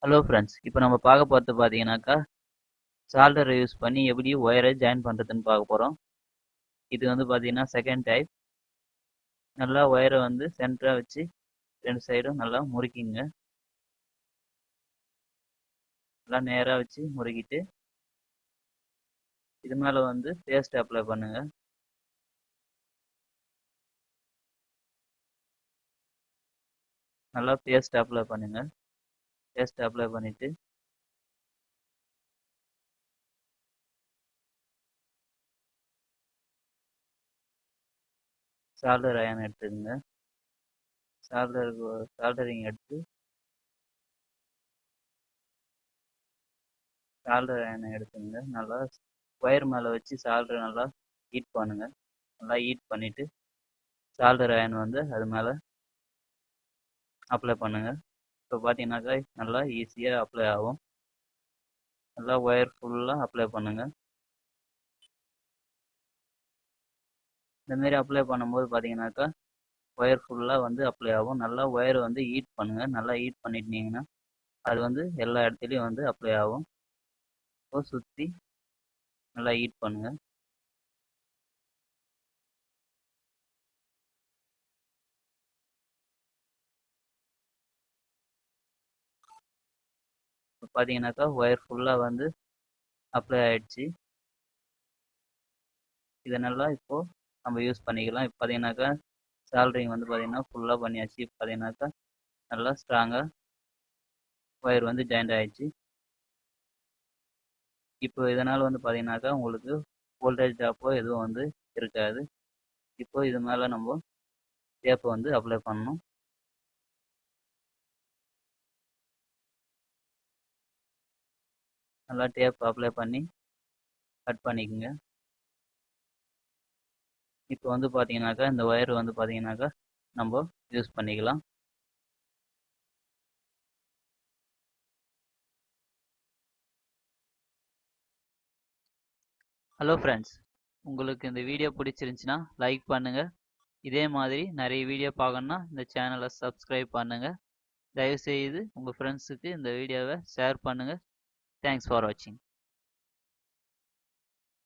Hello friends, இப்போ நம்ம பார்க்க போகிறது பார்த்தீங்கன்னாக்கா சால்டரை யூஸ் பண்ணி எப்படி ஒயரை ஜாயின் பண்ணுறதுன்னு பார்க்க போகிறோம். இது வந்து பார்த்தீங்கன்னா செகண்ட் டைப். நல்லா ஒயரை வந்து சென்டராக வச்சு ரெண்டு சைடும் நல்லா முறுக்கிங்க. நல்லா நேராக வச்சு முறுக்கிட்டு இது மேலே வந்து பேஸ்ட் அப்ளை பண்ணுங்க. நல்லா பேஸ்ட் அப்ளை பண்ணுங்க. பேஸ்ட் அப்ளை பண்ணிட்டு சால்டர் அயன் எடுத்துக்கங்க. சால்டரிங் எடுத்து சால்டர் அயனை எடுத்துங்க. நல்லா ஒயர் மேலே வச்சு சால்டர் நல்லா ஹீட் பண்ணுங்க. நல்லா ஹீட் பண்ணிட்டு சால்டர் அயன் வந்து அது மேலே அப்ளை பண்ணுங்க. இப்போ பார்த்தீங்கன்னாக்கா நல்லா ஈஸியாக அப்ளை ஆகும். நல்லா ஒயர் ஃபுல்லாக அப்ளை பண்ணுங்க. இந்தமாரி அப்ளை பண்ணும்போது பார்த்தீங்கன்னாக்கா ஒயர் ஃபுல்லாக வந்து அப்ளை ஆகும். நல்லா ஒயர் வந்து ஹீட் பண்ணுங்க. நல்லா ஹீட் பண்ணிட்டீங்கன்னா அது வந்து எல்லா இடத்துலையும் வந்து அப்ளை ஆகும். இப்போ சுற்றி நல்லா ஹீட் பண்ணுங்க. இப்போ பார்த்தீங்கன்னாக்கா ஒயர் ஃபுல்லாக வந்து அப்ளை ஆயிடுச்சு. இதை நல்லா இப்போது நம்ம யூஸ் பண்ணிக்கலாம். இப்போ பார்த்தீங்கன்னாக்கா சால்ட்ரிங் வந்து பார்த்தீங்கன்னா ஃபுல்லாக பண்ணியாச்சு. இப்போ பார்த்தீங்கன்னாக்கா நல்லா ஸ்ட்ராங்காக ஒயர் வந்து ஜாயிண்ட் ஆயிடுச்சு. இப்போ இதனால் வந்து பார்த்தீங்கன்னாக்கா உங்களுக்கு வோல்டேஜ் ட்ராப்போ எதுவும் வந்து இருக்காது. இப்போ இது மேலே நம்ம டேப்பை வந்து அப்ளை பண்ணணும். நல்லா டேப் அப்ளை பண்ணி கட் பண்ணிக்கோங்க. இப்போ வந்து பார்த்தீங்கன்னாக்கா இந்த ஒயர் வந்து பார்த்தீங்கன்னாக்கா நம்ம யூஸ் பண்ணிக்கலாம். ஹலோ ஃப்ரெண்ட்ஸ், உங்களுக்கு இந்த வீடியோ பிடிச்சிருந்துச்சின்னா லைக் பண்ணுங்கள். இதே மாதிரி நிறைய வீடியோ பார்க்கணுன்னா இந்த சேனலை சப்ஸ்கிரைப் பண்ணுங்கள். தயவுசெய்து உங்கள் ஃப்ரெண்ட்ஸுக்கு இந்த வீடியோவை ஷேர் பண்ணுங்கள். தேங்க்ஸ் ஃபார் வாட்சிங்.